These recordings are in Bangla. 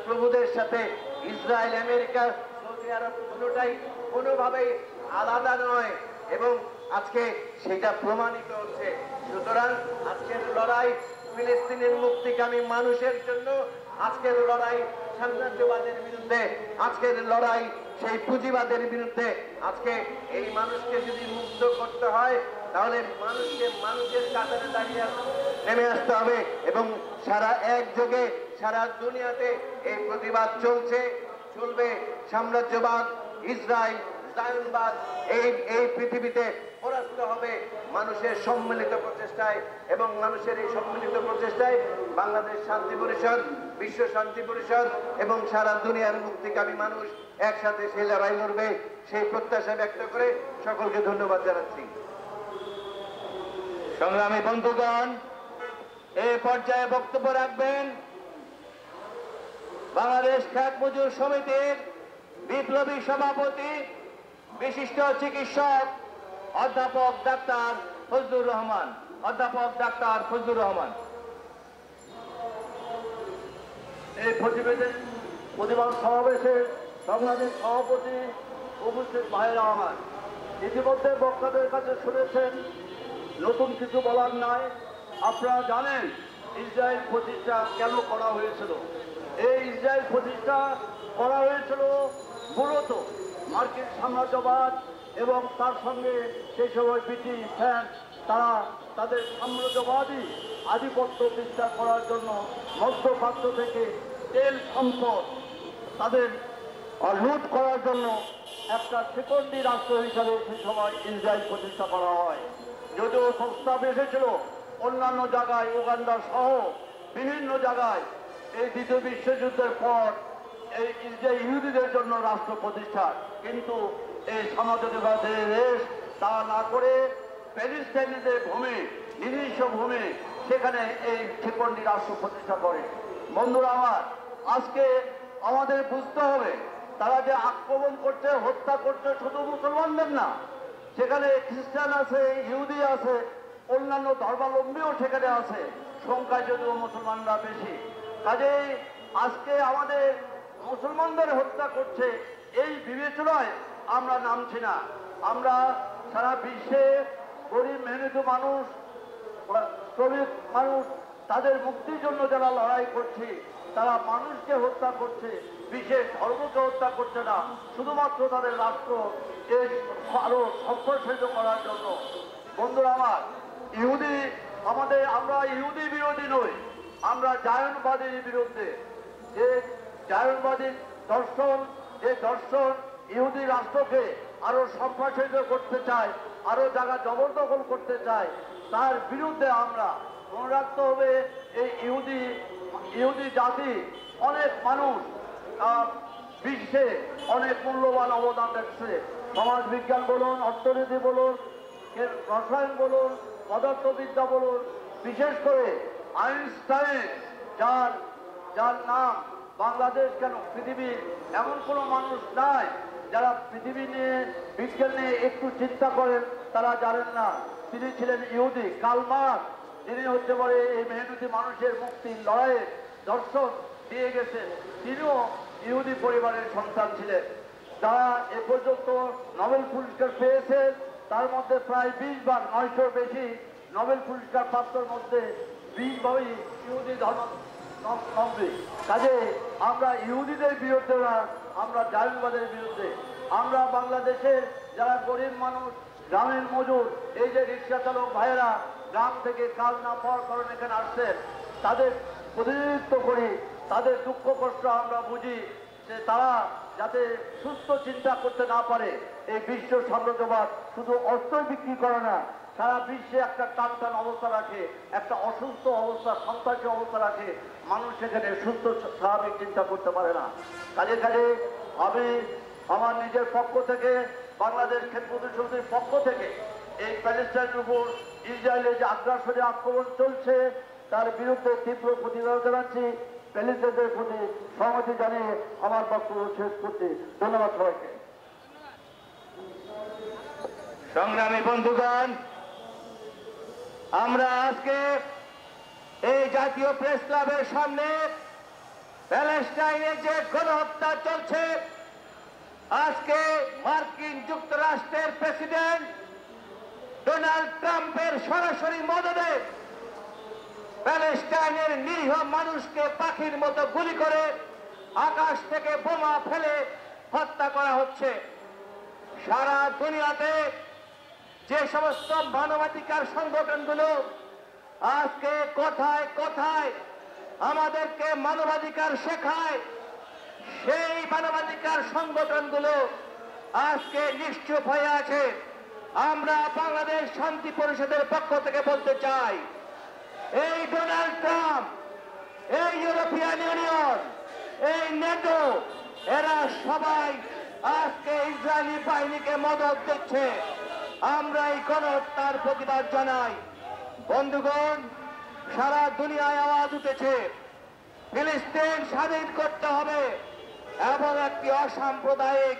প্রভুদের সাথে ইসরায়েল, আমেরিকা, সৌদি আরব কোনোটাই কোনোভাবেই আলাদা নয় এবং আজকে সেটা প্রমাণিত হচ্ছে। সুতরাং আজকের লড়াই ফিলিস্তিনের মুক্তিকামী মানুষের জন্য, আজকের লড়াই সাম্রাজ্যবাদের বিরুদ্ধে, আজকের লড়াই সেই পুঁজিবাদের বিরুদ্ধে। আজকে এই মানুষকে যদি মুক্ত করতে হয় তাহলে মানুষের কাতারে দাঁড়িয়ে নেমে আসতে হবে এবং সারা একযোগে সারা দুনিয়াতে এই প্রতিবাদ চলবে। সাম্রাজ্যবাদ, ইসরায়েল, জায়নবাদ এই পৃথিবীতে পরাস্ত হবে মানুষের সম্মিলিত প্রচেষ্টায় এবং মানুষের এই সম্মিলিত প্রচেষ্টায় বাংলাদেশ শান্তি পরিষদ, বিশ্ব শান্তি পরিষদ এবং সারা দুনিয়ার মুক্তিকামী মানুষ একসাথে সেই লড়াই লড়বে, সেই প্রত্যাশা ব্যক্ত করে সকলকে ধন্যবাদ জানাচ্ছি। সংগ্রামী বন্ধুগণ, এই পর্যায়ে বক্তব্য রাখবেন বাংলাদেশ খ্যাত মজুর সমিতির বিপ্লবী সভাপতি, বিশিষ্ট চিকিৎসক অধ্যাপক ডাক্তার ফজলুর রহমান। এই প্রতিবাদ সমাবেশে সংগ্রামী সভাপতি উপস্থিত ভাইয়েরা আমার, ইতিমধ্যে বক্তাদের কাছে শুনেছেন, নতুন কিছু বলার নাই। আপনারা জানেন ইসরায়েল প্রতিষ্ঠা কেন করা হয়েছিল। এই ইসরায়েল প্রতিষ্ঠা করা হয়েছিল মূলত মার্কিন সাম্রাজ্যবাদ এবং তার সঙ্গে সেই সময় ব্রিটিশ ফ্রান্স তারা তাদের সাম্রাজ্যবাদী আধিপত্য বিস্তার করার জন্য মধ্যপ্রাচ্য থেকে তেল সম্পদ তাদের লুট করার জন্য একটা সেকেন্ডারি রাষ্ট্র হিসাবে সেই সময় ইসরায়েল প্রতিষ্ঠা করা হয়। যদিও প্রস্তাব এসেছিল অন্যান্য জায়গায়, উগান্ডা সহ বিভিন্ন জায়গায় এই দ্বিতীয় বিশ্বযুদ্ধের পর এই ইসরায়েল ইহুদিদের জন্য রাষ্ট্র প্রতিষ্ঠা, কিন্তু এই সমাজবাদের দেশ তা না করে প্যালেস্টাইনিদের ভূমি, নিজস্ব ভূমি, সেখানে এই সেকেন্ডারি রাষ্ট্র প্রতিষ্ঠা করে। বন্ধুরা আমার, আজকে আমাদের বুঝতে হবে তারা যে আক্রমণ করছে, হত্যা করছে শুধু মুসলমানদের না, সেখানে খ্রিস্টান আছে, ইহুদি আছে, অন্যান্য ধর্মাবলম্বীও সেখানে আছে, সংখ্যায় যদিও মুসলমানরা বেশি। কাজেই আজকে আমাদের মুসলমানদের হত্যা করছে এই বিবেচনায় আমরা নামছি না। আমরা সারা বিশ্বে গরিব মেহনত মানুষ, শ্রমিক মানুষ, তাদের মুক্তির জন্য যারা লড়াই করছে, তারা মানুষকে হত্যা করছে, বিশেষ ধর্মকে হত্যা করছে না, শুধুমাত্র তাদের রাষ্ট্র দেশ আরো সম্প্রসারিত করার জন্য। বন্ধুরা আমার, আমরা ইহুদি বিরোধী নই, আমরা জায়নবাদীর বিরুদ্ধে। যে জায়নবাদী দর্শন, যে দর্শন ইহুদি রাষ্ট্রকে আরো সম্প্রসারিত করতে চায়, আরো জায়গা জবরদখল করতে চায়, তার বিরুদ্ধে আমরা। মনে রাখতে হবে এই ইহুদি জাতি, অনেক মানুষ বিশ্বে অনেক মূল্যবান অবদান রাখছে। সমাজ বিজ্ঞান বলুন, অর্থনীতি বলুন, রসায়ন বলুন, পদার্থবিদ্যা বলুন, বিশেষ করে আইনস্টাইন, যার নাম বাংলাদেশ কেন পৃথিবীর এমন কোনো মানুষ নাই যারা পৃথিবী নিয়ে, বিজ্ঞান নিয়ে একটু চিন্তা করেন তারা জানেন না। তিনি ছিলেন ইহুদি। কার্ল মার্কস, যিনি হচ্ছে বলে এই মেহনতি মানুষের মুক্তির লড়াইয়ের দর্শন দিয়ে গেছেন, তিনিও ইহুদি পরিবারের সন্তান ছিলেন। যারা এ পর্যন্ত নোবেল পুরস্কার পেয়েছেন তার মধ্যে প্রায় 20 বার, 900 বেশি নোবেল পুরস্কার প্রাপ্তর মধ্যে 20 ভাবেই ইহুদি ধর্মাবলম্বী। কাজে আমরা ইহুদিদের বিরুদ্ধে না, আমরা জায়নবাদের বিরুদ্ধে। আমরা বাংলাদেশের যারা গরিব মানুষ, গ্রামের মজুর, এই যে রিক্সা চালক ভাইয়েরা গ্রাম থেকে কাজ না পাওয়ার কারণে এখানে আসছেন, তাদের প্রতিনিধিত্ব করি, তাদের দুঃখ কষ্ট আমরা বুঝি, যে তারা যাতে সুস্থ চিন্তা করতে না পারে। এই বিশ্ব সাম্রাজ্যবাদ শুধু অস্ত্র বিক্রি করে না, সারা বিশ্বে একটা টান অবস্থা রাখে, একটা অসুস্থ অবস্থা, সন্ত্রাসী অবস্থা রাখে। মানুষ সেখানে সুস্থ স্বাভাবিক চিন্তা করতে পারে না। কাজে আমি আমার নিজের পক্ষ থেকে, বাংলাদেশ ক্ষেত্রমন্ত্রী সমিতির পক্ষ থেকে এই প্যালেস্টাইনের উপর ইসরায়েলের যে আগ্রাসনী আক্রমণ চলছে তার বিরুদ্ধে তীব্র প্রতিবাদ জানাচ্ছি। প্যালেস্টাইনের প্রতি সহমতি জানিয়ে আমার বক্তব্য শেষ করছি। ধন্যবাদ সবাইকে। সংগ্রামী বন্ধুগণ, আমরা আজকে এই জাতীয় প্রেস ক্লাবের সামনে প্যালেস্টাইনে যে গণহত্যা চলছে, আজকে মার্কিন যুক্তরাষ্ট্রের প্রেসিডেন্ট ডোনাল্ড ট্রাম্পের সরাসরি মদদে প্যালেস্টাইনের নিরীহ মানুষকে পাখির মতো গুলি করে আকাশ থেকে বোমা ফেলে হত্যা করা হচ্ছে। সারা দুনিয়াতে যে সমস্ত মানবাধিকার সংগঠনগুলো আজকে কথায় কথায় আমাদেরকে মানবাধিকার শেখায়, সেই মানবাধিকার সংগঠনগুলো আজকে নিশ্চুপ হয়ে আছে। আমরা বাংলাদেশ শান্তি পরিষদের পক্ষ থেকে বলতে চাই, এই ডোনাল্ড ট্রাম্প, এই ইউরোপিয়ান ইউনিয়ন, এই নেটো, এরা সবাই আজকে ইসরায়েলি বাহিনীকে মদদ দিচ্ছে। আমরা এই গণহত্যার প্রতিবাদ জানাই। বন্ধুগণ, সারা দুনিয়ায় আওয়াজ উঠেছে, ফিলিস্তিন স্বাধীন করতে হবে এবং একটি অসাম্প্রদায়িক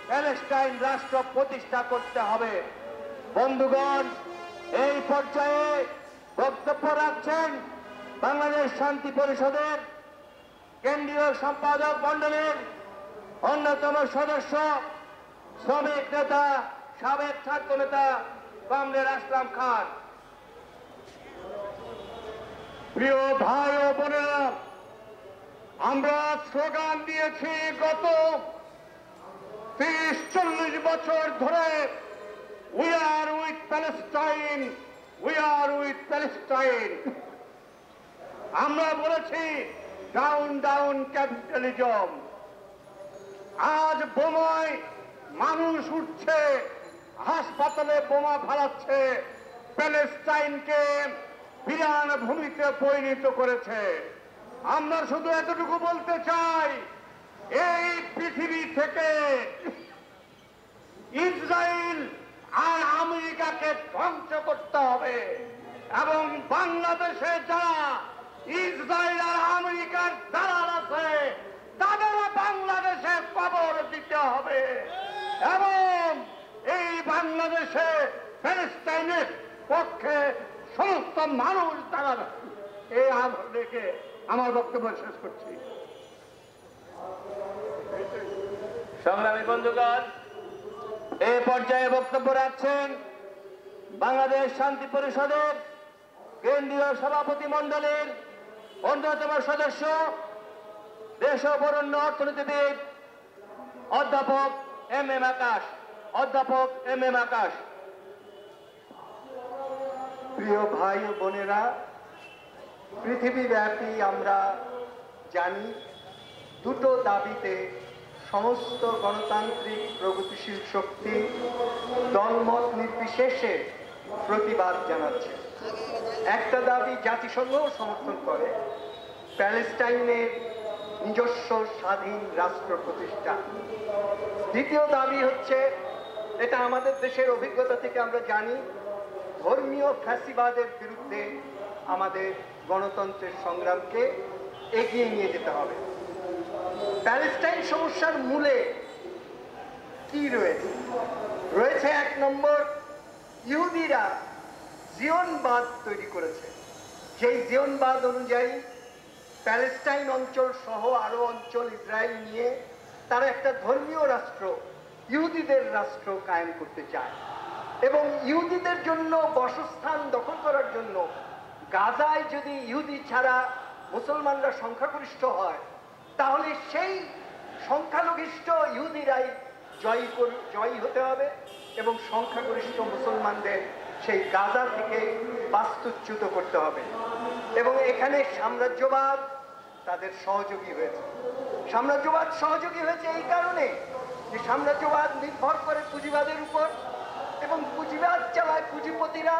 প্যালেস্টাইন রাষ্ট্র প্রতিষ্ঠা করতে হবে। বন্ধুগণ, এই পর্যায়ে বক্তব্য রাখছেন বাংলাদেশ শান্তি পরিষদের কেন্দ্রীয় সম্পাদক মণ্ডলীর অন্যতম সদস্য, শ্রমিক নেতা, সাবেক ছাত্র নেতা কমরেড আসলাম খান। প্রিয় ভাই ও বোনেরা, আমরা স্লোগান দিয়েছি গত 30-40 বছর ধরে, we are with Palestine, we are with Palestine. আমরা বলেছি ডাউন ডাউন ক্যাপিটালিজম। আজ বোমায় মানুষ উঠছে, হাসপাতালে বোমা ফালাচ্ছে, প্যালেস্টাইনকে বিরান ভূমিতে পরিণত করেছে। আমরা শুধু এতটুকু বলতে চাই, এই পৃথিবী থেকে ইসরায়েল আর আমেরিকাকে ধ্বংস করতে হবে এবং বাংলাদেশে যারা ইসরায়েল আর আমেরিকার দালাল আছে তাদের বাংলাদেশে কবর দিতে হবে এবং এই বাংলাদেশে প্যালেস্টাইনের পক্ষে সমস্ত মানুষ দাঁড়াবে। এই আহ্বান রেখে আমার বক্তব্য শেষ করছি। সংগ্রামী বন্ধুগণ, এই পর্যায়ে বক্তব্য রাখছেন বাংলাদেশ শান্তি পরিষদের কেন্দ্রীয় সভাপতি মণ্ডলীর অন্যতম সদস্য, দেশবরেণ্য অর্থনীতিবিদ অধ্যাপক এম এম আকাশ। অধ্যাপক এম এম আকাশ। প্রিয় ভাই ও বোনেরা, পৃথিবীব্যাপী আমরা জানি দুটো দাবিতে সমস্ত গণতান্ত্রিক প্রগতিশীল শক্তি দলমত নির্বিশেষে প্রতিবাদ জানাচ্ছে। একটা দাবি জাতিসংঘ সমর্থন করে, প্যালেস্টাইনের নিজস্ব স্বাধীন রাষ্ট্র প্রতিষ্ঠা। দ্বিতীয় দাবি হচ্ছে, এটা আমাদের দেশের অভিজ্ঞতা থেকে আমরা জানি, ধর্মীয় ফ্যাসিবাদের বিরুদ্ধে আমাদের গণতন্ত্রের সংগ্রামকে এগিয়ে নিয়ে যেতে হবে। প্যালেস্টাইন সমস্যার মূলে কি রয়েছে? রয়েছে 1 নম্বর, ইহুদিরা জিয়নবাদ তৈরি করেছে। সেই জিয়নবাদ অনুযায়ী প্যালেস্টাইন অঞ্চল সহ আরো অঞ্চল ইসরায়েল নিয়ে তারা একটা ধর্মীয় রাষ্ট্র, ইহুদিদের রাষ্ট্র কায়েম করতে চায় এবং ইহুদিদের জন্য বাসস্থান দখল করার জন্য গাজায় যদি ইহুদি ছাড়া মুসলমানরা সংখ্যাগরিষ্ঠ হয়, তাহলে সেই সংখ্যালঘিষ্ঠ ইহুদিরাই জয়ী হতে হবে এবং সংখ্যাগরিষ্ঠ মুসলমানদের সেই গাজা থেকে বাস্তুচ্যুত করতে হবে। এবং এখানে সাম্রাজ্যবাদ তাদের সহযোগী হয়েছে। সাম্রাজ্যবাদ সহযোগী হয়েছে এই কারণে যে সাম্রাজ্যবাদ নির্ভর করে পুঁজিবাদের উপর এবং পুঁজিবাদ চালায় পুঁজিপতিরা,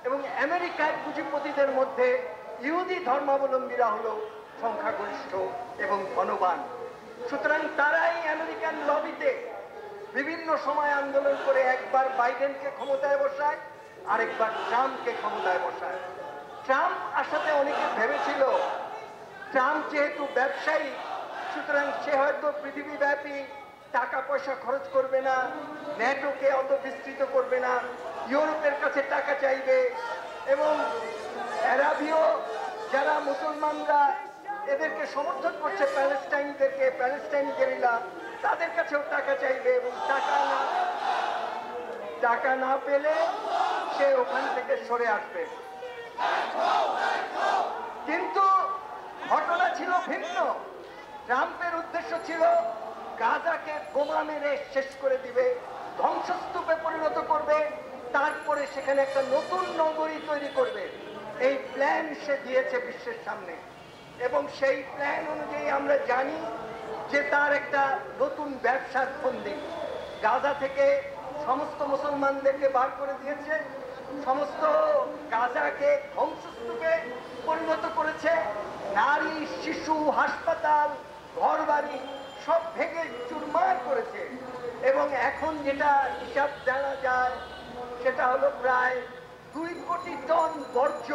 এবং আমেরিকায় পুঁজিপতিদের মধ্যে ইহুদি ধর্মাবলম্বীরা হলো সংখ্যাগরিষ্ঠ এবং ধনবান। সুতরাং তারাই আমেরিকান লবিতে বিভিন্ন সময় আন্দোলন করে একবার বাইডেনকে ক্ষমতায় বসায়, আরেকবার ট্রাম্পকে ক্ষমতায় বসায়। ট্রাম্প আসাতে অনেকে ভেবেছিল ট্রাম্প যেহেতু ব্যবসায়ী, সুতরাং সে হয়তো পৃথিবীব্যাপী টাকা পয়সা খরচ করবে না, ন্যাটোকে অত বিস্তৃত করবে না, ইউরোপের কাছে টাকা চাইবে এবং আরবীয় যারা মুসলমানরা এদেরকে সমর্থন করছে, প্যালেস্টাইনিদেরকে, প্যালেস্টাইনি গেরিলা, তাদের কাছেও টাকা চাইবে এবং টাকা না পেলে সে ওখান থেকে সরে আসবে। কিন্তু ঘটনা ছিল ভিন্ন। ট্রাম্পের উদ্দেশ্য ছিল গাজাকে বোমা মেরে শেষ করে দিবে, ধ্বংসস্তূপে পরিণত করবে, তারপরে সেখানে একটা নতুন নগরী তৈরি করবে। এই প্ল্যান সে দিয়েছে বিশ্বের সামনে এবং সেই প্ল্যান অনুযায়ী আমরা জানি যে তার একটা নতুন ব্যবসার ফন্দি। গাজা থেকে সমস্ত মুসলমানদেরকে বার করে দিয়েছে, সমস্ত গাজাকে ধ্বংসস্তূপে পরিণত করেছে, নারী, শিশু, হাসপাতাল, ঘরবাড়ি সব ভেঙে চুরমার করেছে এবং এখন যেটা হিসাব জানা যায় সেটা হলো প্রায় 2 কোটি টন বর্জ্য,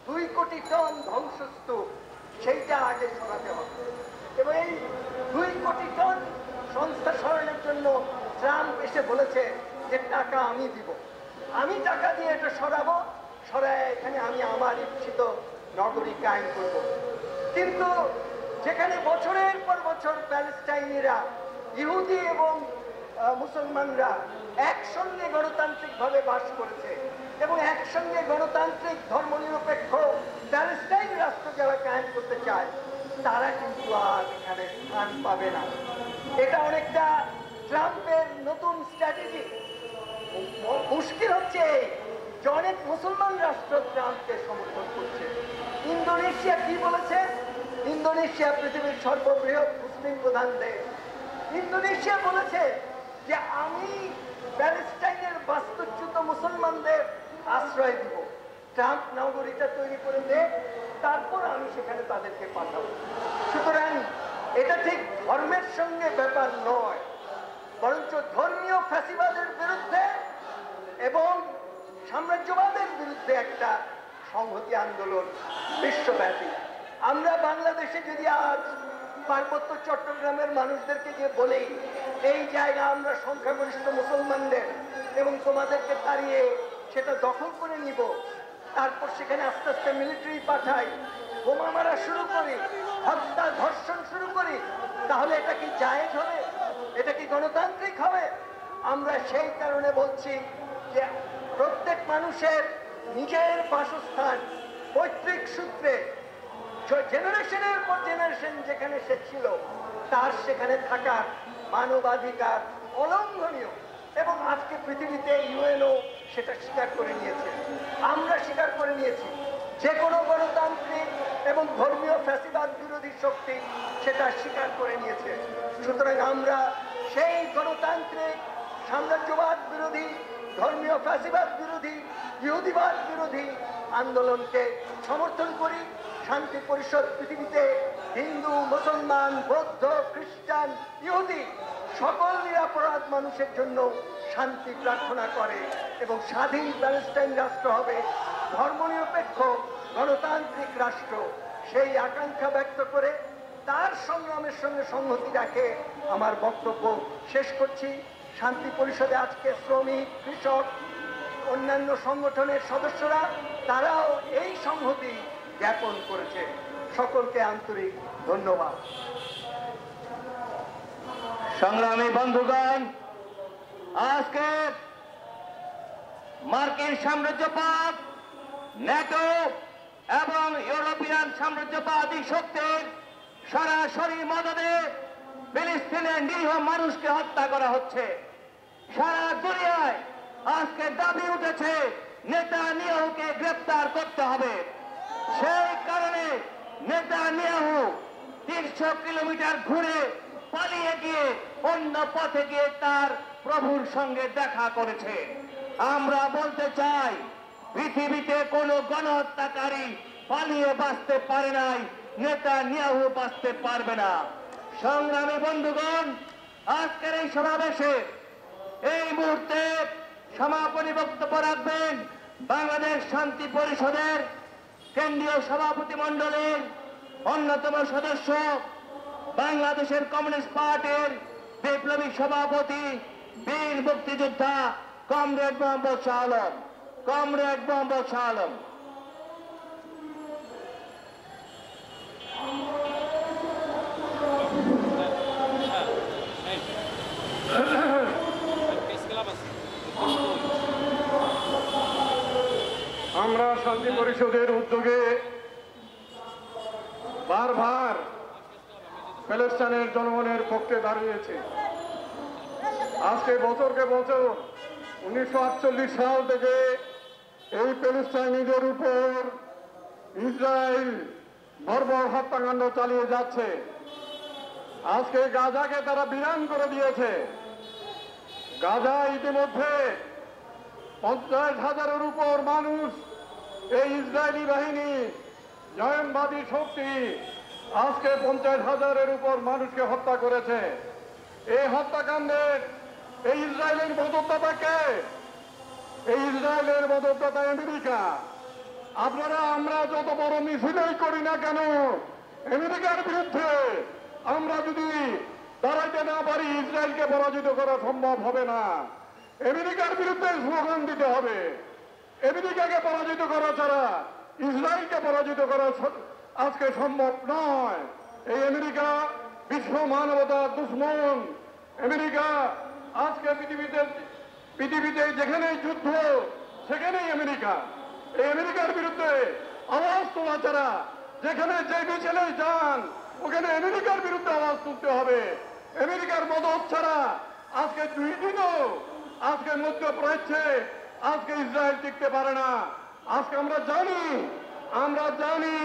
2 কোটি টন ধ্বংসস্তূপ, সেইটা আগে সরাতে হবে। এবং এই 2 কোটি টন সংস্থা সরানোর জন্য ট্রাম্প এসে বলেছে যে টাকা আমি দিব, আমি টাকা দিয়ে এটা সরাবো, সরায় এখানে আমি আমার ইচ্ছিত নগরী কায়েম করব। কিন্তু যেখানে বছরের পর বছর প্যালেস্টাইনিরা, ইহুদি এবং মুসলমানরা একসঙ্গে গণতান্ত্রিকভাবে বাস করেছে এবং একসঙ্গে গণতান্ত্রিক ধর্মনিরপেক্ষ প্যালেস্টাইন রাষ্ট্র যারা কায়েম করতে চায় তারা কিন্তু আর এখানে স্থান পাবে না। এটা অনেকটা ট্রাম্পের নতুন স্ট্র্যাটেজি। মুশকিল হচ্ছে যে অনেক মুসলমান রাষ্ট্র ট্রাম্পকে সমর্থন করছে। ইন্দোনেশিয়া কি বলেছে? ইন্দোনেশিয়া পৃথিবীর সর্ববৃহৎ মুসলিম প্রধান দেশ। ইন্দোনেশিয়া বলেছে যে আমি প্যালেস্টাইনের বাস্তুচ্যুত মুসলমানদের আশ্রয় দিব, ট্রাম্প নগরীটা তৈরি করে দে, তারপর আমি সেখানে তাদেরকে পাঠাবো। সুতরাং এটা ঠিক ধর্মের সঙ্গে ব্যাপার নয়, বরঞ্চ ধর্মীয় ফ্যাসিবাদের বিরুদ্ধে এবং সাম্রাজ্যবাদের বিরুদ্ধে একটা সংহতি আন্দোলন বিশ্বব্যাপী। আমরা বাংলাদেশে যদি আজ পার্বত্য চট্টগ্রামের মানুষদেরকে যে বলি এই জায়গা আমরা সংখ্যাগরিষ্ঠ মুসলমানদের এবং তোমাদেরকে তাড়িয়ে সেটা দখল করে নিব, তারপর সেখানে আস্তে আস্তে মিলিটারি পাঠাই, বোমা মারা শুরু করি, হত্যা ধর্ষণ শুরু করি, তাহলে এটা কি জায়েজ হবে? এটা কি গণতান্ত্রিক হবে? আমরা সেই কারণে বলছি যে প্রত্যেক মানুষের নিজের বাসস্থান পৈতৃক সূত্রে জেনারেশনের পর জেনারেশন যেখানে সে ছিল তার সেখানে থাকার মানবাধিকার অলঙ্ঘনীয় এবং আজকে পৃথিবীতে ইউএনও সেটা স্বীকার করে নিয়েছে, আমরা স্বীকার করে নিয়েছি। যে কোনো গণতান্ত্রিক এবং ধর্মীয় ফ্যাসিবাদ বিরোধী শক্তি সেটা স্বীকার করে নিয়েছে। সুতরাং আমরা সেই গণতান্ত্রিক সাম্রাজ্যবাদ বিরোধী, ধর্মীয় ফ্যাসিবাদ বিরোধী, ইহুদিবাদ বিরোধী আন্দোলনকে সমর্থন করি। শান্তি পরিষদ পৃথিবীতে হিন্দু, মুসলমান, বৌদ্ধ, খ্রিস্টান, ইহুদি সকল নিরপরাধ মানুষের জন্য শান্তি প্রার্থনা করে এবং স্বাধীন প্যালেস্টাইন রাষ্ট্র হবে ধর্মনিরপেক্ষ গণতান্ত্রিক রাষ্ট্র। সেই আকাঙ্ক্ষা ব্যক্ত করে তার সংগ্রামের সঙ্গে সংহতি রাখে আমার বক্তব্য শেষ করছি। শান্তি পরিষদে আজকে শ্রমিক, কৃষক, অন্যান্য সংগঠনের সদস্যরা তারাও এই সংহতি জ্ঞাপন করেছে। সকলকে আন্তরিক ধন্যবাদ। সংগ্রামী বন্ধুগণ, আজকে মার্কিন সাম্রাজ্যবাদ, ন্যাটো এবং ইউরোপিয়ান সাম্রাজ্যবাদী শক্তির সরাসরি মদদে ফিলিস্তিনের নিরীহ মানুষকে হত্যা করা হচ্ছে। সারা দুনিয়ায় আজকে দাবি উঠেছে নেতানিয়াহুকে গ্রেফতার করতে হবে। সেই কারণে নেতানিয়াহু 300 কিলোমিটার ঘুরে পালিয়ে গিয়ে অন্য পথে গিয়ে তার প্রভুর সঙ্গে দেখা করেছে। আমরা বলতে চাই পৃথিবীতে কোনো গণহত্যাকারী পালিয়ে বাঁচতে পারে নাই, নেতানিয়াহু বাঁচতে পারবে না। সংগ্রামী বন্ধুগণ, আজকের এই সমাবেশে এই মুহূর্তে সমাপনী বক্তব্য রাখবেন বাংলাদেশ শান্তি পরিষদের কেন্দ্রীয় সভাপতি মণ্ডলীর অন্যতম সদস্য, বাংলাদেশের কমিউনিস্ট পার্টির বিপ্লবী সভাপতি, বীর মুক্তিযোদ্ধা কমরেড মোহাম্মদ শাহ আলম। কমরেড মোহাম্মদ শাহ আলম। শান্তি পরিষদের উদ্যোগে বারবার প্যালেস্টাইনের জনগণের পক্ষে দাঁড়িয়েছে। আজকে বছরকে বছর 1948 সাল থেকে এই প্যালেস্টাইনিদের উপর ইসরায়েল বর্বর হত্যাকাণ্ড চালিয়ে যাচ্ছে। আজকে গাজাকে তারা বিরান করে দিয়েছে। গাজা ইতিমধ্যে 50,000-এর উপর মানুষ এই ইসরায়েলি বাহিনী জয়নবাদী শক্তি আজকে 50,000-এর উপর মানুষকে হত্যা করেছে। এই হত্যাকাণ্ডের এই ইসরায়েলের মদতদাতাকে, এই ইসরায়েলের মদতদাতা আমেরিকা। আপনারা আমরা যত বড় মিছিলই করি না কেন আমেরিকার বিরুদ্ধে, আমরা যদি দাঁড়াইতে না পারি ইসরায়েলকে পরাজিত করা সম্ভব হবে না। আমেরিকার বিরুদ্ধে স্লোগান দিতে হবে। আমেরিকাকে পরাজিত করা ছাড়া ইসরায়েলকে পরাজিত করা আজকে সম্ভব নয়। এই আমেরিকা বিশ্ব মানবতার দুশ্মন। আমেরিকা আজকে পৃথিবীতে যেখানেই যুদ্ধ সেখানেই আমেরিকা। এই আমেরিকার বিরুদ্ধে আওয়াজ তোলা ছাড়া যেখানে যে মিছিলে যান ওখানে আমেরিকার বিরুদ্ধে আওয়াজ তুলতে হবে। আমেরিকার মদত ছাড়া আজকে 2 দিনও আজকে মধ্যপ্রাচ্যে আজকে ইসরায়েল টিকতে পারে না। আজকে আমরা জানি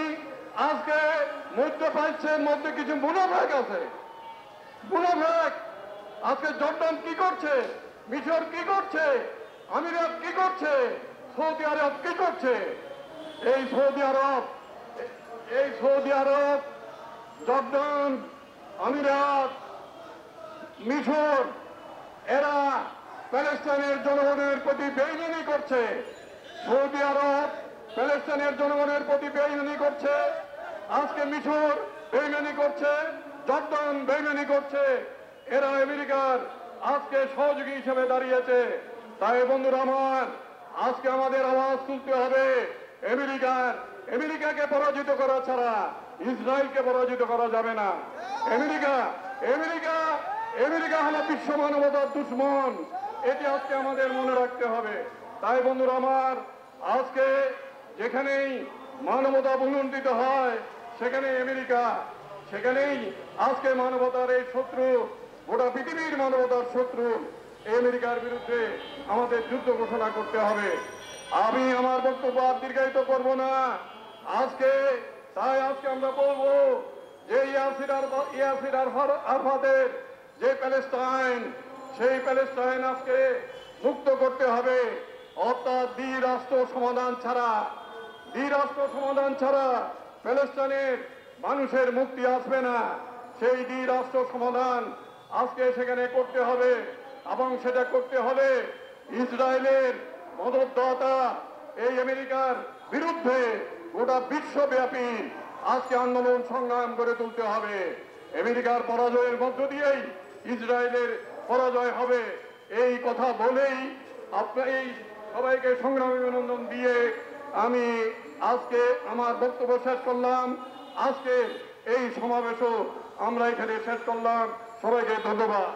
আজকে মধ্যপ্রাচ্যের মধ্যে কিছু মুনাফেক আছে। মুনাফেক আজকে জর্ডান কি করছে, মিশর কি করছে, আমিরাত কি করছে, সৌদি আরব কি করছে। এই সৌদি আরব, জর্ডান, আমিরাত, মিশর এরা প্যালেস্টাইনের জনগণের প্রতি বেইমানি করছে। সৌদি আরব প্যালেস্টাইনের জনগণের প্রতি বেইমানি করছে। আজকে মিশর বেইমানি করছে, জর্ডান বেইমানি করছে। এরা আমেরিকার আজকে সহযোগী হিসেবে দাঁড়িয়েছে। তাই বন্ধুরা আমার, আজকে আমাদের আওয়াজ তুলতে হবে। আমেরিকাকে পরাজিত করা ছাড়া ইসরায়েলকে পরাজিত করা যাবে না। আমেরিকা হলো বিশ্ব মানবতার দুশ্মন। এটি আজকে আমাদের মনে রাখতে হবে। তাই বন্ধুরা আমার, আজকে যেখানেই মানবতা ভুলুণ্ঠিত হয় সেখানেই আমেরিকা, সেখানেই আজকে মানবতার এই শত্রু, গোটা পৃথিবীর মানবতার শত্রু আমেরিকার বিরুদ্ধে আমাদের যুদ্ধ ঘোষণা করতে হবে। আমি আমার বক্তব্য আর দীর্ঘায়িত করব না। আজকে আমরা বলবো যে ইয়াসির আরাফাতের যে প্যালেস্টাইন, সেই প্যালেস্টাইন আজকে মুক্ত করতে হবে। অর্থাৎ দ্বিরাষ্ট্র সমাধান ছাড়া প্যালেস্টাইনের মানুষের মুক্তি আসবে না। সেই দ্বিরাষ্ট্র সমাধান আজকে সেখানে করতে হবে এবং সেটা করতে হলে ইসরায়েলের মদতদাতা এই আমেরিকার বিরুদ্ধে গোটা বিশ্বব্যাপী আজকে আন্দোলন সংগ্রাম করে তুলতে হবে। আমেরিকার পরাজয়ের মধ্য দিয়েই ইসরায়েলের পরাজয় হবে। এই কথা বলেই এই সবাইকে সংগ্রামী অভিনন্দন দিয়ে আমি আজকে আমার বক্তব্য শেষ করলাম। আজকে এই সমাবেশও আমরা এখানে শেষ করলাম। সবাইকে ধন্যবাদ।